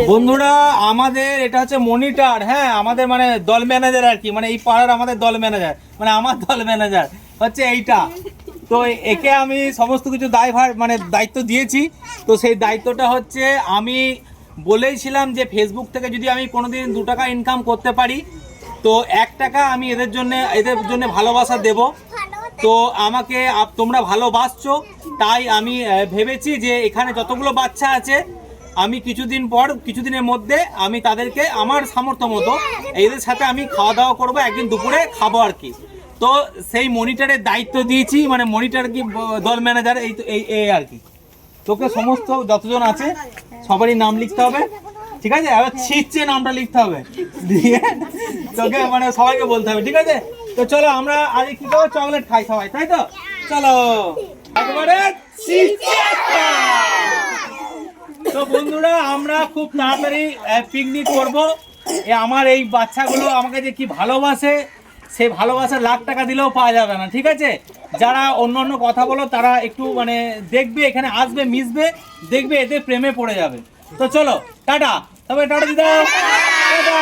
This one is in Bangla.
বন্ধুরা আমাদের এটা হচ্ছে মনিটর, হ্যাঁ আমাদের মানে দল ম্যানেজার আর কি, মানে এই পাড়ার আমাদের দল ম্যানেজার, মানে আমার দল ম্যানেজার হচ্ছে এইটা। তো একে আমি সমস্ত কিছু দায়ভার মানে দায়িত্ব দিয়েছি। তো সেই দায়িত্বটা হচ্ছে আমি বলেইছিলাম যে ফেসবুক থেকে যদি আমি কোনোদিন 2 টাকা ইনকাম করতে পারি তো 1 টাকা আমি এদের জন্য ভালোবাসা দেব। তো আমাকে তোমরা ভালোবাসছো তাই আমি ভেবেছি যে এখানে যতগুলো বাচ্চা আছে আমি কিছুদিনের মধ্যে আমি তাদেরকে আমার সামর্থ্য মতো এদের সাথে আমি খাওয়া দাওয়া করবো, একদিন দুপুরে খাবো আর কি। তো সেই মনিটরের দায়িত্ব দিয়েছি, মানে মনিটর কি দল ম্যানেজার এই আর কি। তোকে সমস্ত যতজন আছে সবারই নাম লিখতে হবে, ঠিক আছে? আবার ছিটছে নামটা লিখতে হবে, দিয়ে তোকে মানে সবাইকে বলতে হবে, ঠিক আছে? তো চলো আমরা আজ কি করবো, চকলেট খাই সবাই, তাই তো? চলো একবারে তো বন্ধুরা আমরা খুব তাড়াতাড়ি পিকনিক করবো। আমার এই বাচ্চাগুলো আমাকে যে কি ভালোবাসে, সেই ভালোবাসা লাখ টাকা দিলেও পাওয়া যাবে না, ঠিক আছে? যারা অন্য কথা বলো তারা একটু মানে দেখবে, এখানে আসবে, মিশবে, দেখবে, এতে প্রেমে পড়ে যাবে। তো চলো টাটা, তবে টাটা দিদা, টাটা।